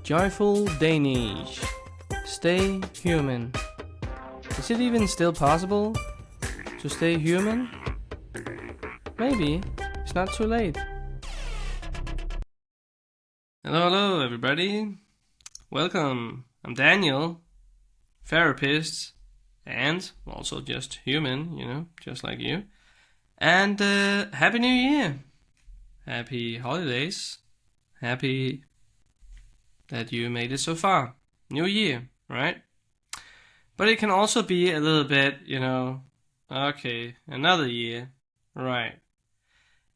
Joyful Danish. Stay human. Is it even still possible to stay human? Maybe. It's not too late. Hello everybody. Welcome. I'm Daniel, therapist, and also just human, just like you. And Happy New Year. Happy holidays. Happy that you made it so far. New year, right? But it can also be a little bit, okay, another year, right?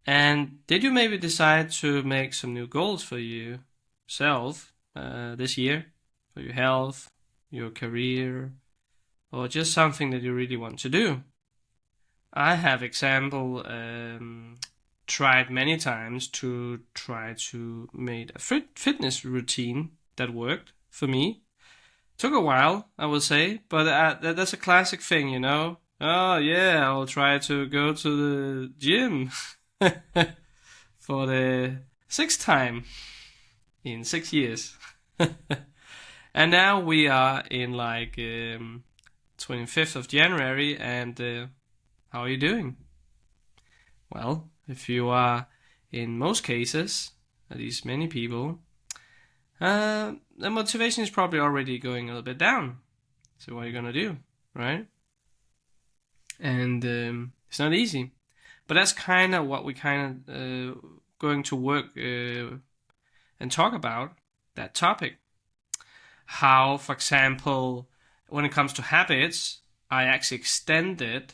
And did you maybe decide to make some new goals for yourself this year? For your health, your career, or just something that you really want to do? I have tried many times to try to make a fitness routine that worked for me. Took a while, I would say, but that's a classic thing, Oh yeah, I'll try to go to the gym for the 6th time in 6 years. And now we are in 25th of January, and how are you doing? Well, if you are, in most cases, at least many people, the motivation is probably already going a little bit down. So what are you going to do, right? And it's not easy. But that's kind of what we going to work and talk about, that topic. How, for example, when it comes to habits, I actually extend it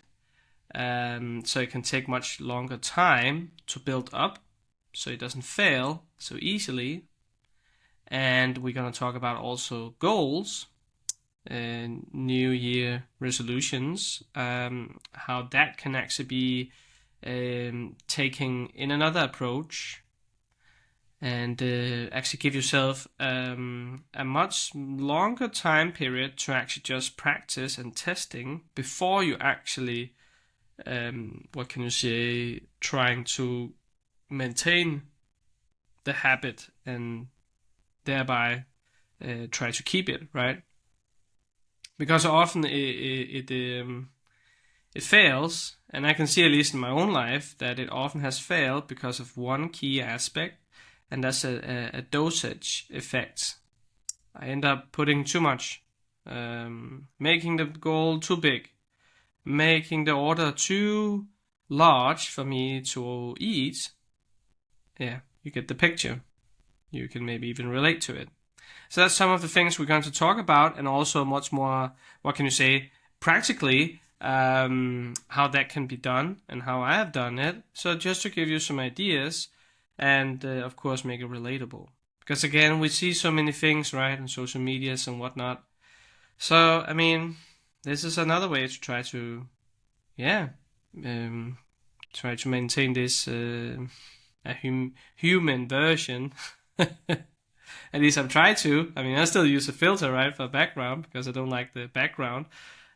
so it can take much longer time to build up, so it doesn't fail so easily. And we're going to talk about also goals and New Year resolutions, how that can actually be taken in another approach, and actually give yourself a much longer time period to actually just practice and testing before you actually trying to maintain the habit and thereby try to keep it, right? Because often it fails, and I can see, at least in my own life, that it often has failed because of one key aspect, and that's a dosage effect. I end up putting too much, making the goal too big, making the order too large for me to eat. Yeah, you get the picture. You can maybe even relate to it. So that's some of the things we're going to talk about, and also much more, practically, how that can be done and how I have done it. So just to give you some ideas, and of course make it relatable. Because again, we see so many things, right, on social medias and whatnot. So, this is another way to try to, try to maintain this human version. At least I've tried to. I still use a filter, right, for background, because I don't like the background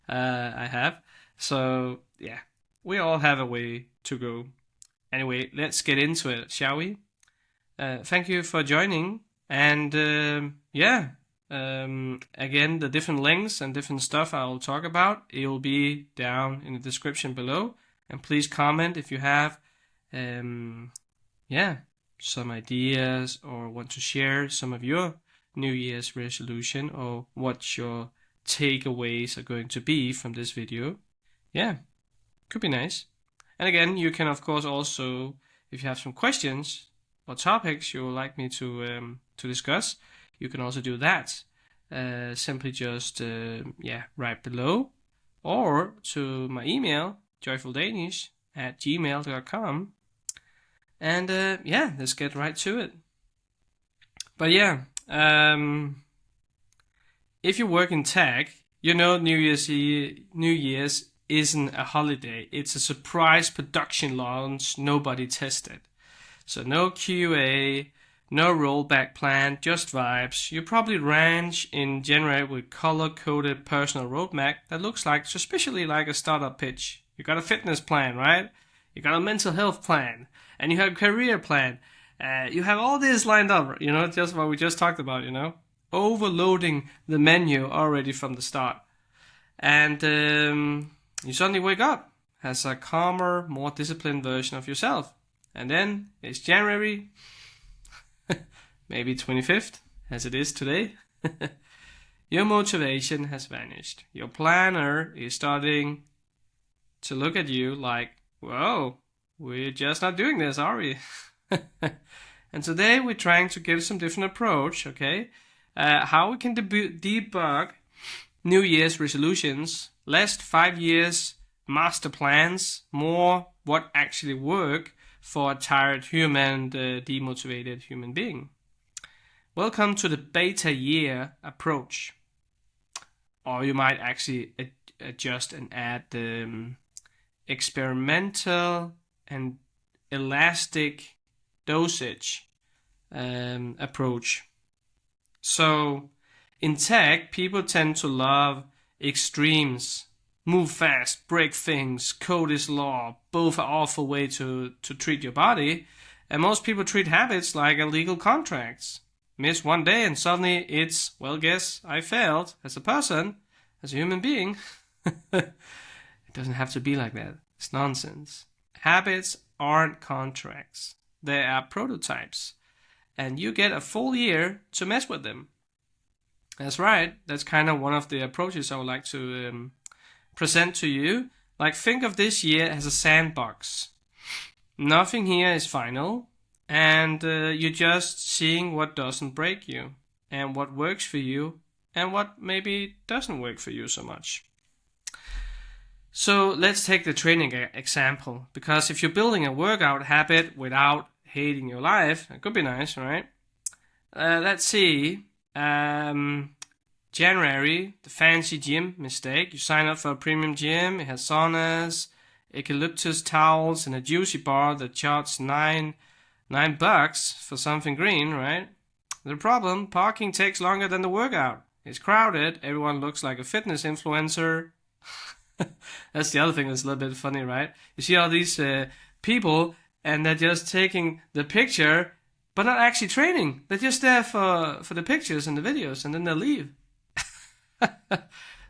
I have. So, yeah, we all have a way to go. Anyway, let's get into it, shall we? Thank you for joining. And, again, the different links and different stuff I'll talk about, it will be down in the description below. And please comment if you have, some ideas or want to share some of your New Year's resolution, or what your takeaways are going to be from this video. Yeah, could be nice. And again, you can of course also, if you have some questions or topics you would like me to discuss, you can also do that. Simply just write below, or to my email, joyfuldanish@gmail.com. And let's get right to it. But if you work in tech, New Year's isn't a holiday. It's a surprise production launch nobody tested. So no QA, no rollback plan, just vibes. You probably range in January with color-coded personal roadmap that looks suspiciously like a startup pitch. You got a fitness plan, right? You got a mental health plan, and you have a career plan. You have all this lined up, just what we just talked about, overloading the menu already from the start. And you suddenly wake up as a calmer, more disciplined version of yourself. And then it's January, maybe 25th, as it is today. Your motivation has vanished. Your planner is starting to look at you like, whoa, we're just not doing this, are we? And today we're trying to give some different approach, okay? How we can debug New Year's resolutions, less 5 years master plans, more what actually work for a tired human, demotivated human being. Welcome to the beta year approach. Or you might actually adjust and add the experimental and elastic dosage approach. So in tech, people tend to love extremes. Move fast, break things, code is law. Both are awful way to treat your body. And most people treat habits like illegal contracts. Miss one day and suddenly it's, well, guess I failed as a person, as a human being. It doesn't have to be like that. It's nonsense. Habits aren't contracts. They are prototypes. And you get a full year to mess with them. That's right. That's kind of one of the approaches I would like to present to you. Like, think of this year as a sandbox. Nothing here is final. And you're just seeing what doesn't break you, and what works for you, and what maybe doesn't work for you so much. So let's take the training example, because if you're building a workout habit without hating your life, it could be nice, right? Let's see. January, the fancy gym mistake. You sign up for a premium gym, it has saunas, eucalyptus towels, and a juicy bar that charges $9 for something green, right? The problem, parking takes longer than the workout. It's crowded, everyone looks like a fitness influencer. That's the other thing that's a little bit funny, right? You see all these people, and they're just taking the picture, but not actually training. They're just there for the pictures and the videos, and then they leave.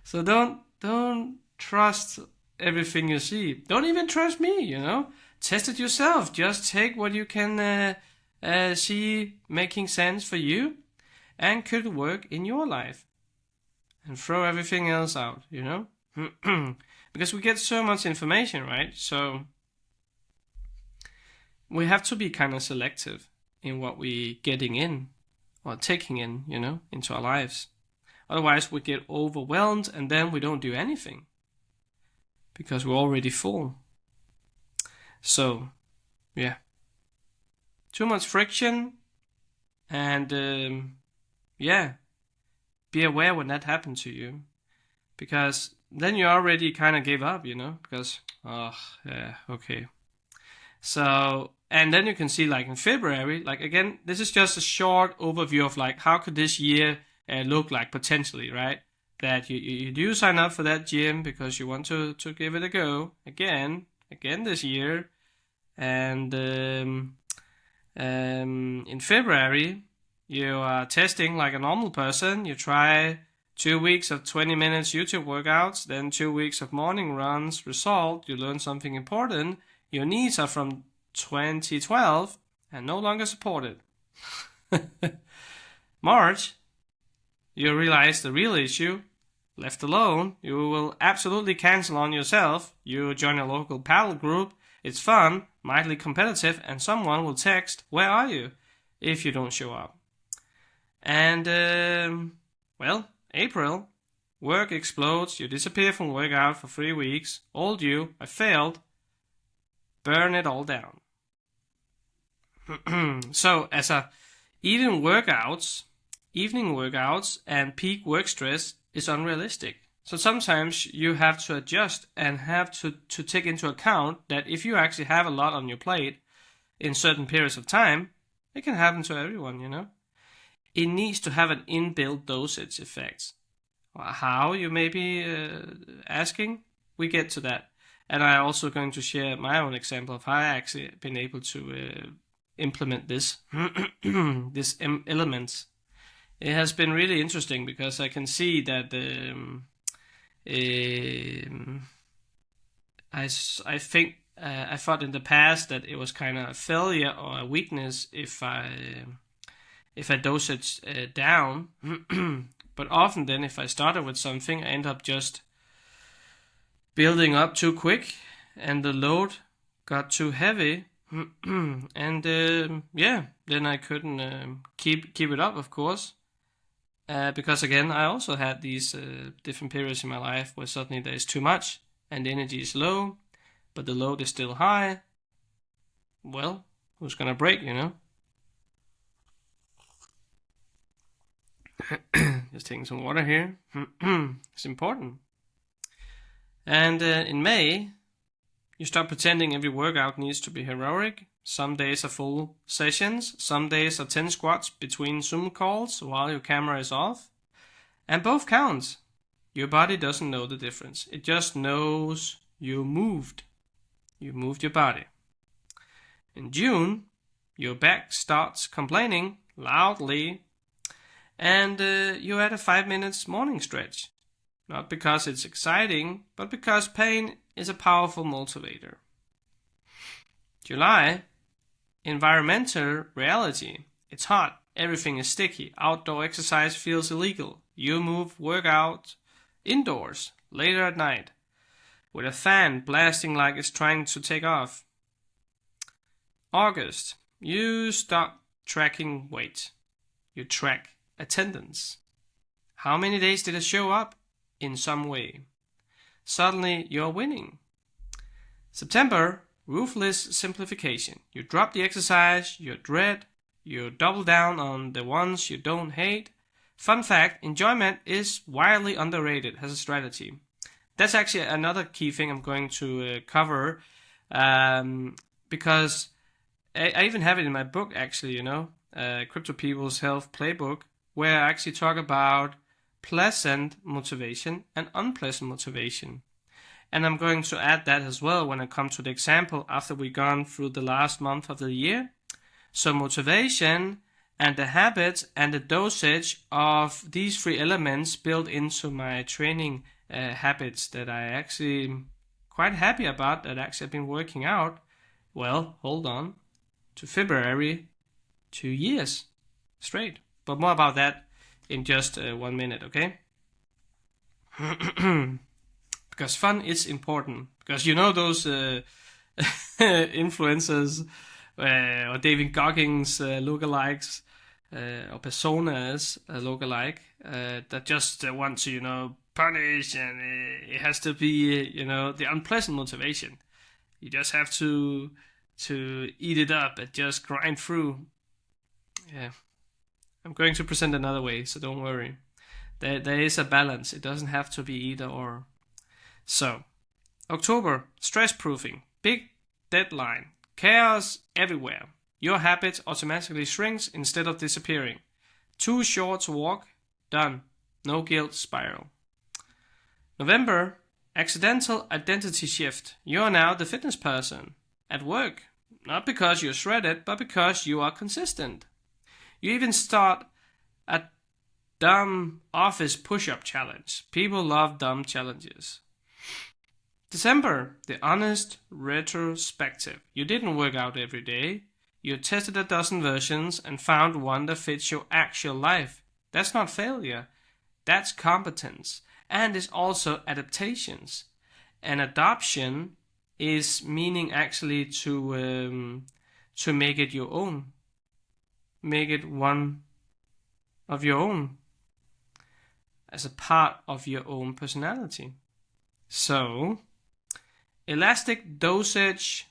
So don't trust everything you see. Don't even trust me, you know? Test it yourself. Just take what you can see making sense for you and could work in your life. And throw everything else out, you know? Because we get so much information, right? So we have to be kind of selective in what we're getting in or taking in, you know, into our lives. Otherwise we get overwhelmed and then we don't do anything because we're already full. So, yeah, too much friction, and yeah, be aware when that happens to you, because then you already kind of gave up, you know, because, oh, yeah, okay. So, and then you can see, like, in February, like, again, this is just a short overview of, like, how could this year look like potentially, right? That you do sign up for that gym because you want to give it a go again this year. And in February, you are testing like a normal person. You try 2 weeks of 20 minutes YouTube workouts, then 2 weeks of morning runs. Result, you learn something important. Your needs are from 2012 and no longer supported. March, you realize the real issue. Left alone, you will absolutely cancel on yourself. You join a local paddle group. It's fun, mildly competitive, and someone will text, "Where are you?" if you don't show up. And, well, April, work explodes. You disappear from workout for 3 weeks. Old you, I failed. Burn it all down. So, as a evening workouts and peak work stress is unrealistic. So sometimes you have to adjust and have to take into account that if you actually have a lot on your plate in certain periods of time, it can happen to everyone, you know. It needs to have an inbuilt dosage effect. How, you may be asking? We get to that. And I'm also going to share my own example of how I actually been able to implement this, these elements it has been really interesting because I can see that I think I thought in the past that it was kind of a failure or a weakness if I dosage down. But often then, if I started with something, I end up just building up too quick, and the load got too heavy, and then I couldn't keep it up, of course. Because again, I also had these different periods in my life where suddenly there is too much and the energy is low, but the load is still high. Well, who's gonna break, you know? Just taking some water here. It's important. And in May, you start pretending every workout needs to be heroic. Some days are full sessions, some days are 10 squats between Zoom calls while your camera is off. And both counts. Your body doesn't know the difference. It just knows you moved. You moved your body. In June, your back starts complaining loudly, and you had a 5 minutes morning stretch. Not because it's exciting, but because pain is a powerful motivator. July, environmental reality. It's hot, everything is sticky, outdoor exercise feels illegal. You work out indoors, later at night, with a fan blasting like it's trying to take off. August, you stop tracking weight. You track attendance. How many days did it show up? In some way. Suddenly, you're winning. September, ruthless simplification. You drop the exercise you dread. You double down on the ones you don't hate. Fun fact, enjoyment is wildly underrated as a strategy. That's actually another key thing I'm going to cover, because I even have it in my book, actually, you know, Crypto People's Health Playbook, where I actually talk about pleasant motivation and unpleasant motivation. And I'm going to add that as well when I come to the example after we've gone through the last month of the year. So motivation and the habits and the dosage of these three elements built into my training habits that I actually quite happy about, that actually I've been working out, well, hold on, to February, 2 years straight. But more about that in just 1 minute, okay? Because fun is important. Because you know those influencers or David Goggins lookalikes or personas lookalike that just want to, you know, punish, and it has to be, you know, the unpleasant motivation. You just have to eat it up and just grind through. Yeah. I'm going to present another way, so don't worry. There is a balance. It doesn't have to be either or. So, October, stress proofing, big deadline, chaos everywhere. Your habit automatically shrinks instead of disappearing. Too short to walk, done. No guilt spiral. November, accidental identity shift. You are now the fitness person at work. Not because you're shredded, but because you are consistent. You even start a dumb office push-up challenge. People love dumb challenges. December, the honest retrospective. You didn't work out every day. You tested a dozen versions and found one that fits your actual life. That's not failure. That's competence. And it's also adaptations. And adoption is meaning actually to make it your own. Make it one of your own, as a part of your own personality. So, elastic dosage,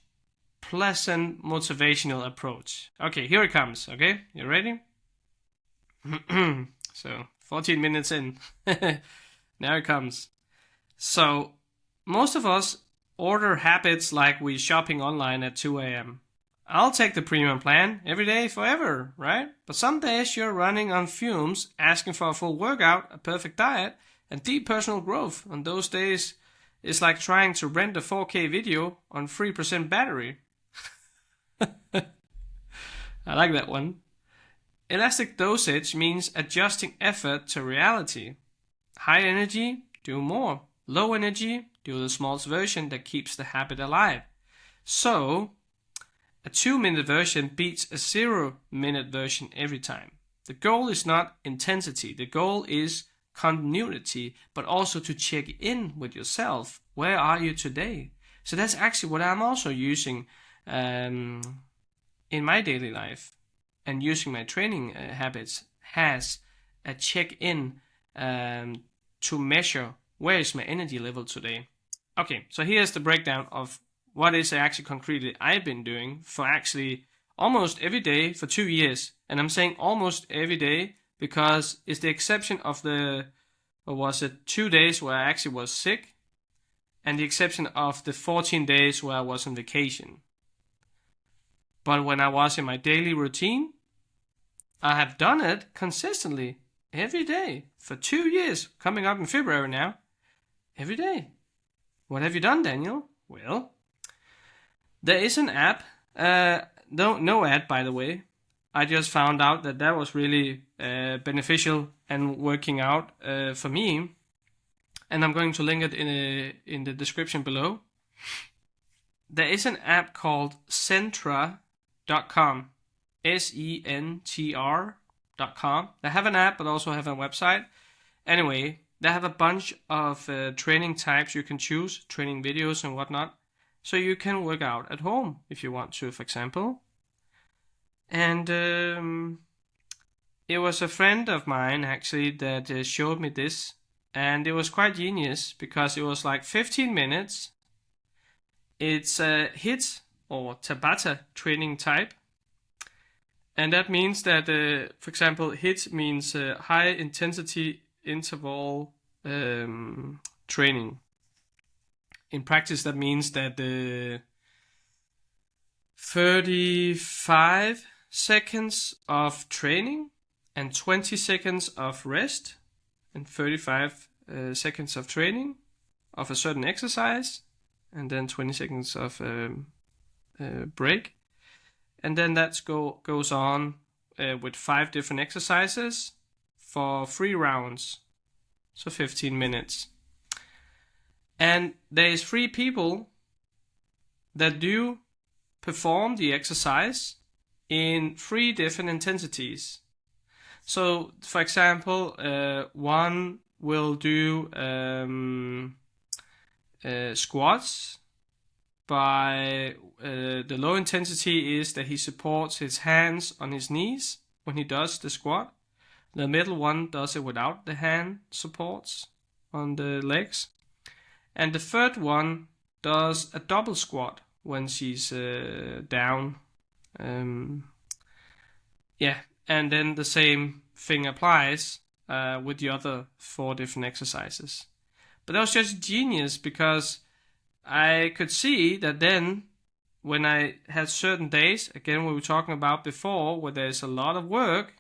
pleasant motivational approach. Okay, here it comes. Okay, you ready? So, 14 minutes in. Now it comes. So, most of us order habits like we shopping online at 2 a.m. I'll take the premium plan every day forever, right? But some days you're running on fumes, asking for a full workout, a perfect diet, and deep personal growth. On those days, it's like trying to rent a 4K video on 3% battery. I like that one. Elastic dosage means adjusting effort to reality. High energy, do more. Low energy, do the smallest version that keeps the habit alive. So, a 2-minute version beats a 0-minute version every time. The goal is not intensity. The goal is continuity, but also to check in with yourself. Where are you today? So that's actually what I'm also using in my daily life, and using my training habits has a check-in to measure where is my energy level today. Okay, so here's the breakdown of what is actually concretely I've been doing for actually almost every day for 2 years. And I'm saying almost every day because it's the exception of the, or was it 2 days where I actually was sick, and the exception of the 14 days where I was on vacation. But when I was in my daily routine, I have done it consistently every day for 2 years, coming up in February now, every day. What have you done, Daniel? Well, there is an app, no ad by the way. I just found out that that was really beneficial and working out for me. And I'm going to link it in the description below. There is an app called Centra.com. Centr.com. They have an app, but also have a website. Anyway, they have a bunch of training types you can choose, training videos and whatnot. So you can work out at home if you want to, for example. And it was a friend of mine actually that showed me this. And it was quite genius because it was like 15 minutes. It's a HIIT or Tabata training type. And that means that, for example, HIIT means high intensity interval training. In practice, that means that 35 seconds of training and 20 seconds of rest, and 35 seconds of training of a certain exercise, and then 20 seconds of break. And then that goes on with 5 different exercises for 3 rounds, so 15 minutes. And there is 3 people that do perform the exercise in 3 different intensities. So, for example, one will do squats. By the low intensity is that he supports his hands on his knees when he does the squat. The middle one does it without the hand supports on the legs. And the third one does a double squat when she's down. And then the same thing applies with the other 4 different exercises. But that was just genius because I could see that then when I had certain days, again we were talking about before, where there's a lot of work,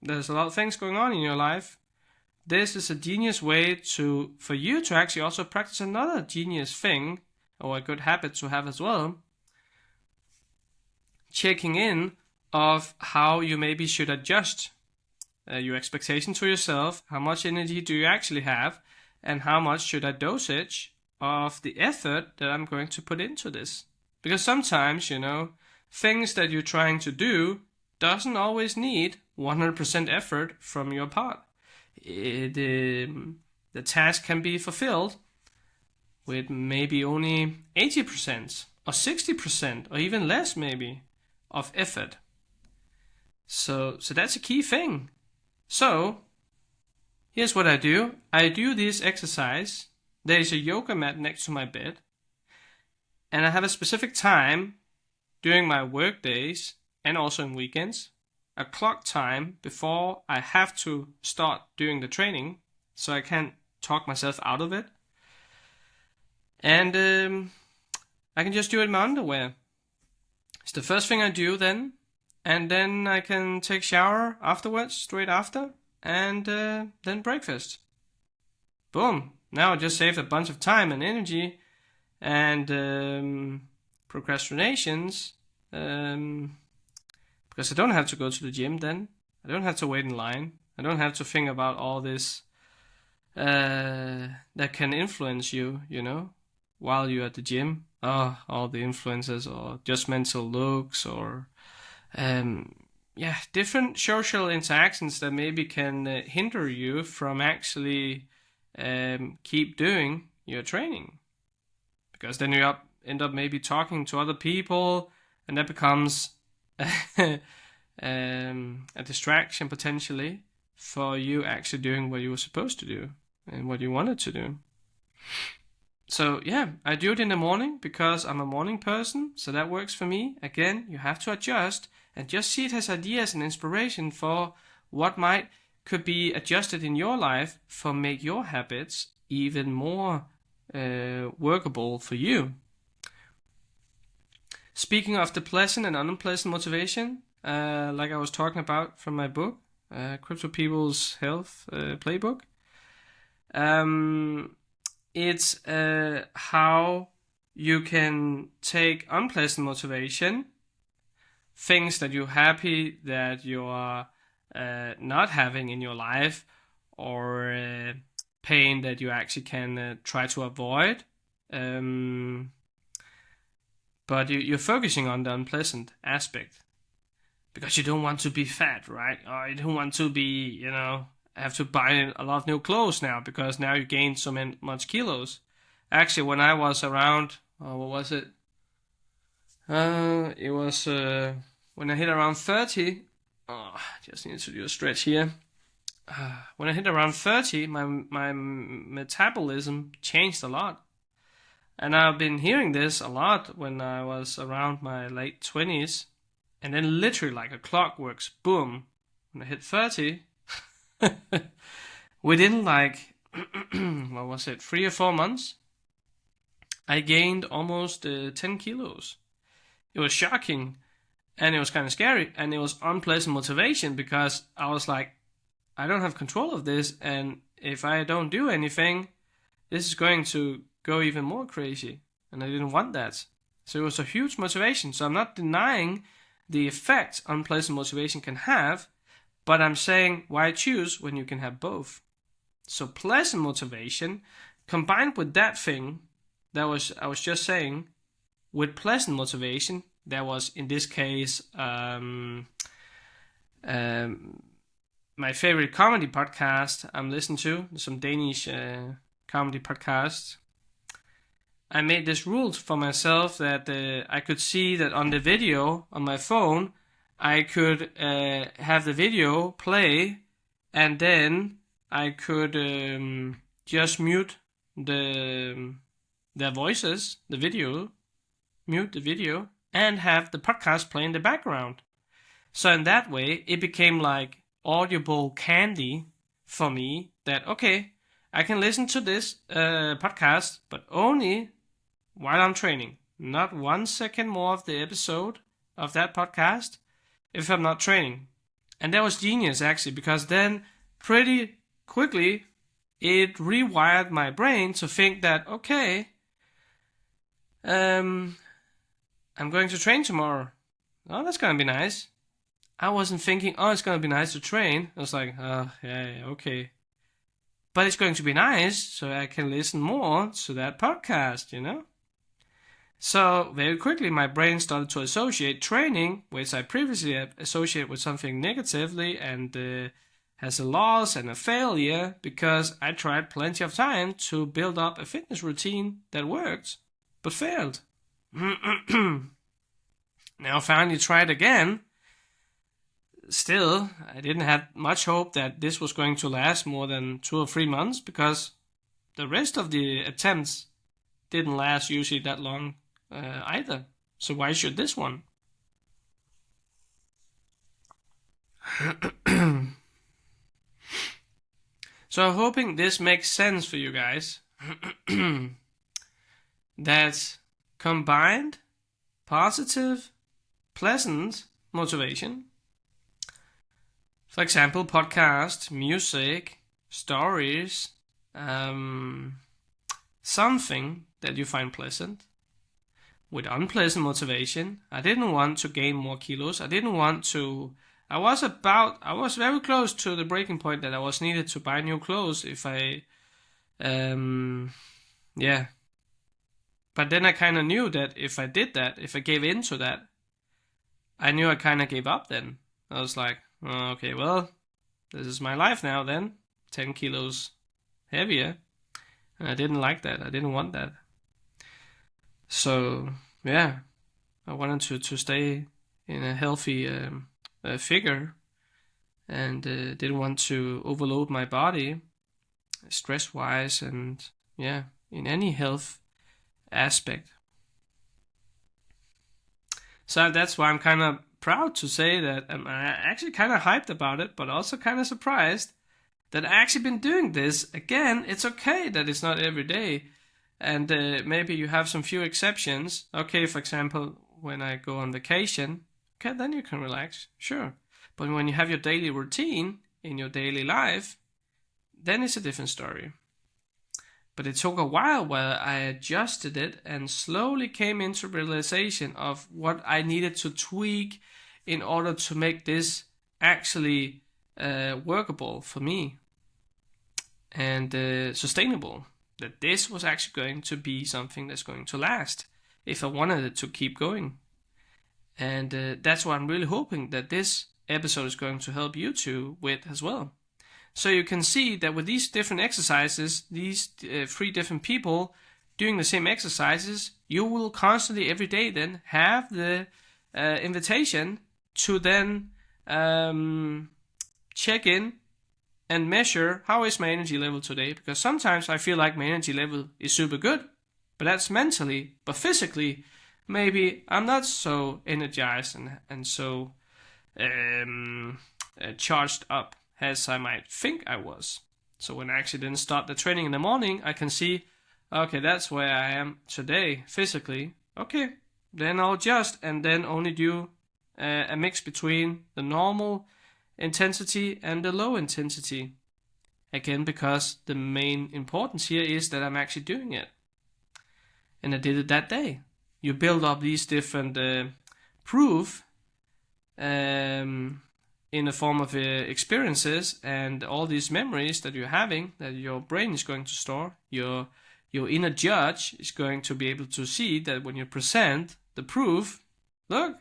there's a lot of things going on in your life, this is a genius way for you to actually also practice another genius thing, or a good habit to have as well. Checking in of how you maybe should adjust your expectation to yourself, how much energy do you actually have, and how much should I dosage of the effort that I'm going to put into this. Because sometimes, things that you're trying to do doesn't always need 100% effort from your part. The task can be fulfilled with maybe only 80% or 60% or even less maybe of effort. So that's a key thing. So here's what I do. I do this exercise. There is a yoga mat next to my bed, and I have a specific time during my work days and also in weekends, a clock time before I have to start doing the training, so I can't talk myself out of it. And I can just do it in my underwear. It's the first thing I do then, and then I can take shower afterwards, straight after, and then breakfast. Boom. Now I just saved a bunch of time and energy and procrastinations because I don't have to go to the gym then. I don't have to wait in line. I don't have to think about all this that can influence you, while you're at the gym. All the influences, or judgmental looks, or different social interactions that maybe can hinder you from actually keep doing your training. Because then you end up maybe talking to other people, and that becomes a distraction potentially for you actually doing what you were supposed to do and what you wanted to do. So yeah, I do it in the morning because I'm a morning person, so that works for me. Again, you have to adjust and just see it as ideas and inspiration for what could be adjusted in your life for make your habits even more workable for you. Speaking of the pleasant and unpleasant motivation, like I was talking about from my book, Crypto People's Health Playbook, it's how you can take unpleasant motivation, things that you're happy that you are not having in your life, or pain that you actually can try to avoid, but you're focusing on the unpleasant aspect because you don't want to be fat, right? Or you don't want to be, have to buy a lot of new clothes now because now you gained so much kilos. Actually, when I was around, what was it? It was when I hit around 30. Just need to do a stretch here. When I hit around 30, my metabolism changed a lot. And I've been hearing this a lot when I was around my late 20s. And then literally like a clockwork, boom, when I hit 30, within like, what was it, 3 or 4 months, I gained almost 10 kilos. It was shocking, and it was kind of scary, and it was unpleasant motivation because I was like, I don't have control of this, and if I don't do anything, this is going to go even more crazy, and I didn't want that. So it was a huge motivation. So I'm not denying the effect unpleasant motivation can have, but I'm saying why choose when you can have both. So pleasant motivation combined with that thing I was just saying, with pleasant motivation, that was in this case my favorite comedy podcast I'm listening to, some Danish comedy podcasts. I made this rule for myself that I could see that on the video on my phone, I could have the video play, and then I could just mute their voices, the video, mute the video, and have the podcast play in the background. So in that way, it became like audible candy for me that, okay, I can listen to this podcast, but only while I'm training. Not 1 second more of the episode of that podcast if I'm not training. And that was genius, actually, because then pretty quickly it rewired my brain to think that, okay, I'm going to train tomorrow. Oh, that's going to be nice. I wasn't thinking, it's going to be nice to train. I was like, yeah, okay. But it's going to be nice, so I can listen more to that podcast, So very quickly my brain started to associate training, which I previously associated with something negatively and has a loss and a failure, because I tried plenty of time to build up a fitness routine that worked, but failed. Now finally tried again. Still, I didn't have much hope that this was going to last more than 2 or 3 months, because the rest of the attempts didn't last usually that long either. So why should this one? So I'm hoping this makes sense for you guys. That combined positive, pleasant motivation, for example, podcast, music, stories, something that you find pleasant, with unpleasant motivation. I didn't want to gain more kilos. I didn't want to I was very close to the breaking point that I was needed to buy new clothes if I, yeah. But then I kind of knew that if I did that, if I gave in to that, I knew I kind of gave up then. I was like, oh, okay, well, this is my life now then. 10 kilos heavier. And I didn't like that. I didn't want that. So, yeah, I wanted to stay in a healthy figure and didn't want to overload my body stress-wise and, yeah, in any health aspect. So that's why I'm kind of proud to say that I'm actually kind of hyped about it, but also kind of surprised that I actually been doing this. Again, it's okay that it's not every day, and maybe you have some few exceptions. Okay, for example, when I go on vacation, okay, then you can relax, sure. But when you have your daily routine in your daily life, then it's a different story. But it took a while while I adjusted it and slowly came into realization of what I needed to tweak in order to make this actually workable for me and sustainable. That this was actually going to be something that's going to last if I wanted it to keep going. And that's what I'm really hoping that this episode is going to help you two with as well. So you can see that with these different exercises, these 3 different people doing the same exercises, you will constantly every day then have the invitation to then check in and measure how is my energy level today. Because sometimes I feel like my energy level is super good, but that's mentally. But physically, maybe I'm not so energized and so charged up as I might think I was. So when I actually didn't start the training in the morning, I can see, okay, that's where I am today physically. Okay, then I'll adjust and then only do a mix between the normal intensity and the low intensity. Again, because the main importance here is that I'm actually doing it. And I did it that day. You build up these different proof in the form of experiences and all these memories that you're having, that your brain is going to store. Your inner judge is going to be able to see that when you present the proof, look,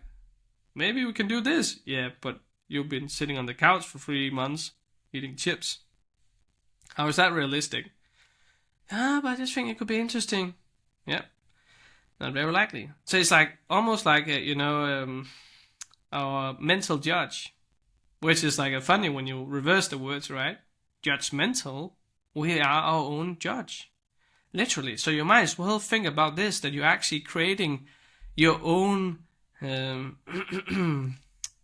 maybe we can do this. Yeah, but you've been sitting on the couch for 3 months eating chips. How is that realistic? But I just think it could be interesting. Yeah, not very likely. So it's like almost like our mental judge, which is like a funny when you reverse the words, right? Judgmental. We are our own judge, literally. So you might as well think about this: that you're actually creating your own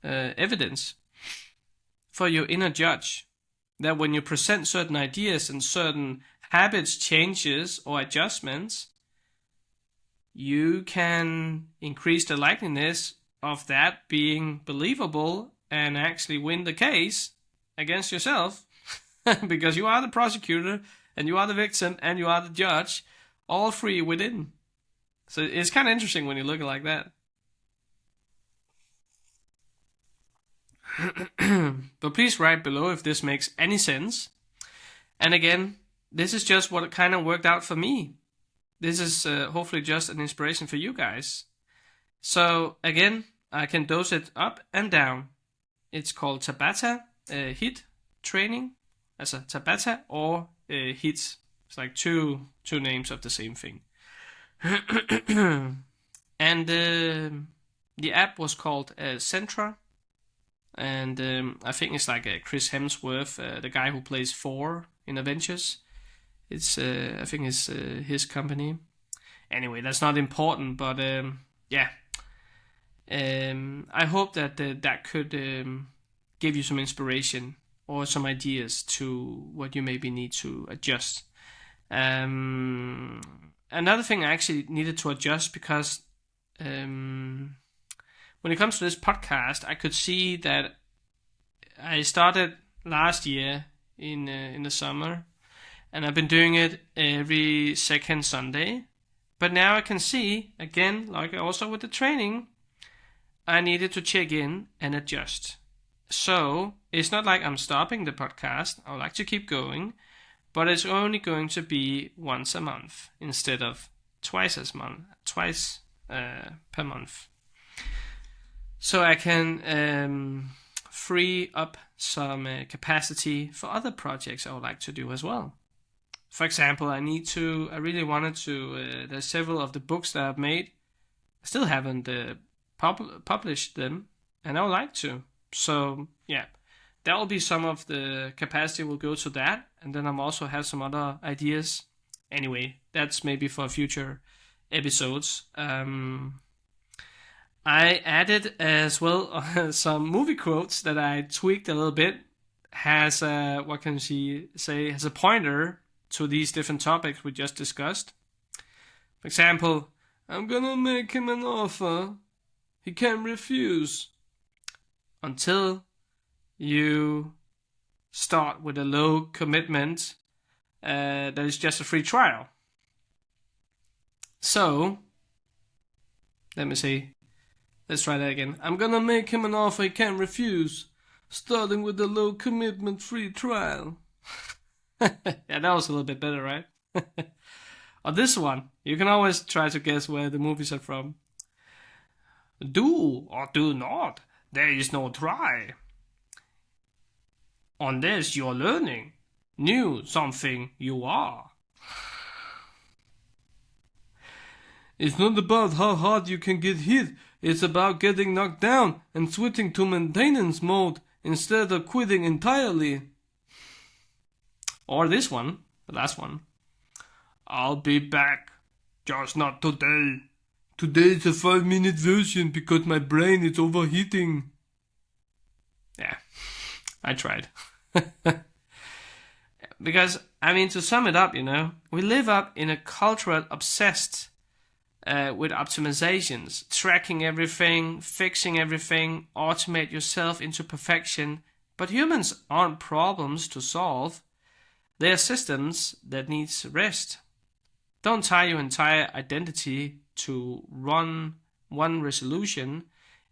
evidence for your inner judge. That when you present certain ideas and certain habits, changes, or adjustments, you can increase the likeliness of that being believable and actually win the case against yourself because you are the prosecutor and you are the victim and you are the judge, all 3 within. So it's kind of interesting when you look at it like that. But please write below if this makes any sense. And again, this is just what kind of worked out for me. This is hopefully just an inspiration for you guys. So again, I can dose it up and down. It's called Tabata HIIT training, as a Tabata or HIIT. It's like two names of the same thing. And the app was called Centra. And I think it's like Chris Hemsworth, the guy who plays Thor in Avengers. It's I think it's his company. Anyway, that's not important, but yeah. I hope that that could give you some inspiration or some ideas to what you maybe need to adjust. Another thing I actually needed to adjust because when it comes to this podcast, I could see that I started last year in the summer, and I've been doing it every second Sunday. But now I can see, again, like also with the training, I needed to check in and adjust. So it's not like I'm stopping the podcast. I would like to keep going, but it's only going to be once a month instead of twice per month. So I can free up some capacity for other projects I would like to do as well. For example, I really wanted to, there's several of the books that I've made. I still haven't published them, and I would like to. So, yeah, that will be some of the capacity will go to that, and then I'm also have some other ideas. Anyway, that's maybe for future episodes. I added as well some movie quotes that I tweaked a little bit. Has what can she say? Has a pointer to these different topics we just discussed. For example, I'm gonna make him an offer he can't refuse until you start with a low commitment that is just a free trial. So, let me see. Let's try that again. I'm gonna make him an offer he can't refuse, starting with a low commitment free trial. Yeah, that was a little bit better, right? Or this one. You can always try to guess where the movies are from. Do or do not. There is no try. On this you're learning. New something you are. It's not about how hard you can get hit. It's about getting knocked down and switching to maintenance mode instead of quitting entirely. Or this one, the last one. I'll be back, just not today. Today is a 5-minute version because my brain is overheating. Yeah, I tried. Because, I mean, to sum it up, we live up in a culture obsessed with optimizations, tracking everything, fixing everything, automate yourself into perfection. But humans aren't problems to solve. They are systems that needs rest. Don't tie your entire identity to one resolution.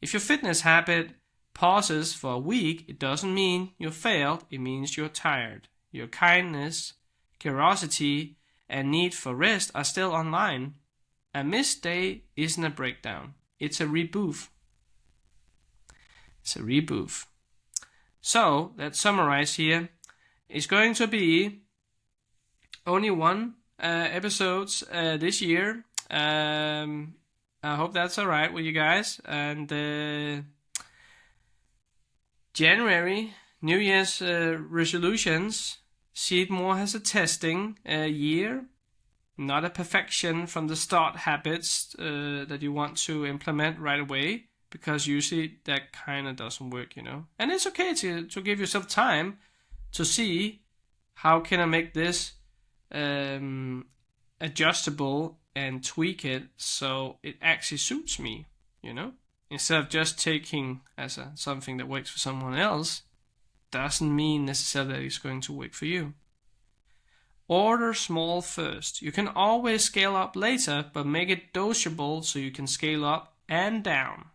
If your fitness habit pauses for a week, it doesn't mean you failed, it means you're tired. Your kindness, curiosity, and need for rest are still online. A missed day isn't a breakdown, it's a reboot. So, let's summarize here. It's going to be only one episodes this year. I hope that's alright with you guys. And January, New Year's resolutions. See it more as a testing year, not a perfection from the start habits that you want to implement right away, because usually that kind of doesn't work, And it's okay to give yourself time to see how can I make this adjustable and tweak it so it actually suits me, Instead of just taking as something that works for someone else, doesn't mean necessarily that it's going to work for you. Order small first. You can always scale up later, but make it dosable so you can scale up and down.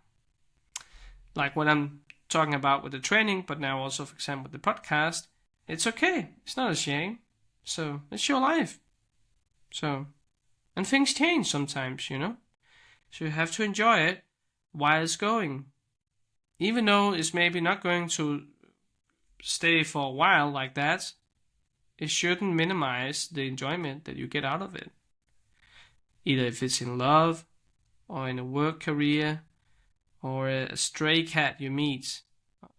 Like what I'm talking about with the training, but now also, for example, with the podcast. It's okay. It's not a shame. So, it's your life. So, and things change sometimes, So you have to enjoy it while it's going. Even though it's maybe not going to stay for a while like that, it shouldn't minimize the enjoyment that you get out of it. Either if it's in love, or in a work career, or a stray cat you meet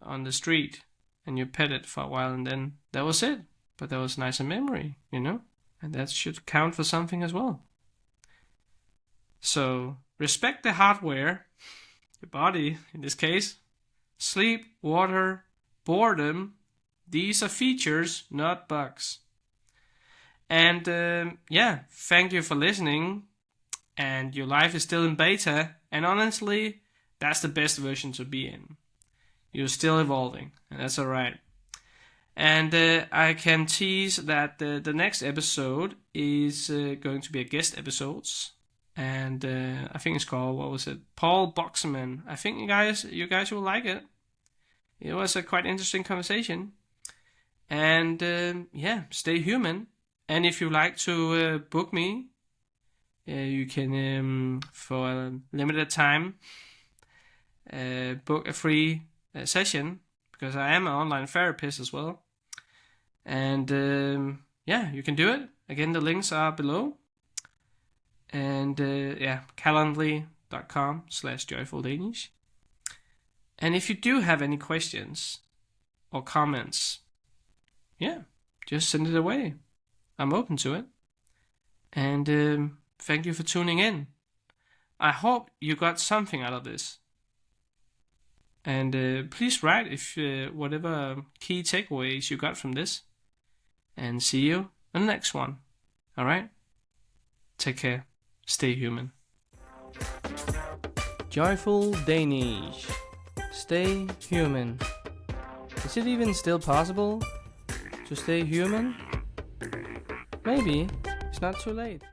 on the street, and you pet it for a while, and then that was it. But that was nice memory, And that should count for something as well. So, respect the hardware, your body in this case. Sleep, water, boredom, these are features, not bugs. And thank you for listening. And your life is still in beta, and honestly, that's the best version to be in. You're still evolving, and that's alright. And I can tease that the next episode is going to be a guest episode. And I think it's called, what was it? Paul Boxman. I think you guys will like it. it was a quite interesting conversation. And stay human. And if you like to book me, you can, for a limited time, book a free session, because I am an online therapist as well. And you can do it. Again, the links are below. And calendly.com/JoyfulDanish. And if you do have any questions or comments, just send it away. I'm open to it. And thank you for tuning in. I hope you got something out of this. And please write if whatever key takeaways you got from this. And see you in the next one. All right? Take care. Stay human. Joyful Danish. Stay human. Is it even still possible to stay human? Maybe. It's not too late.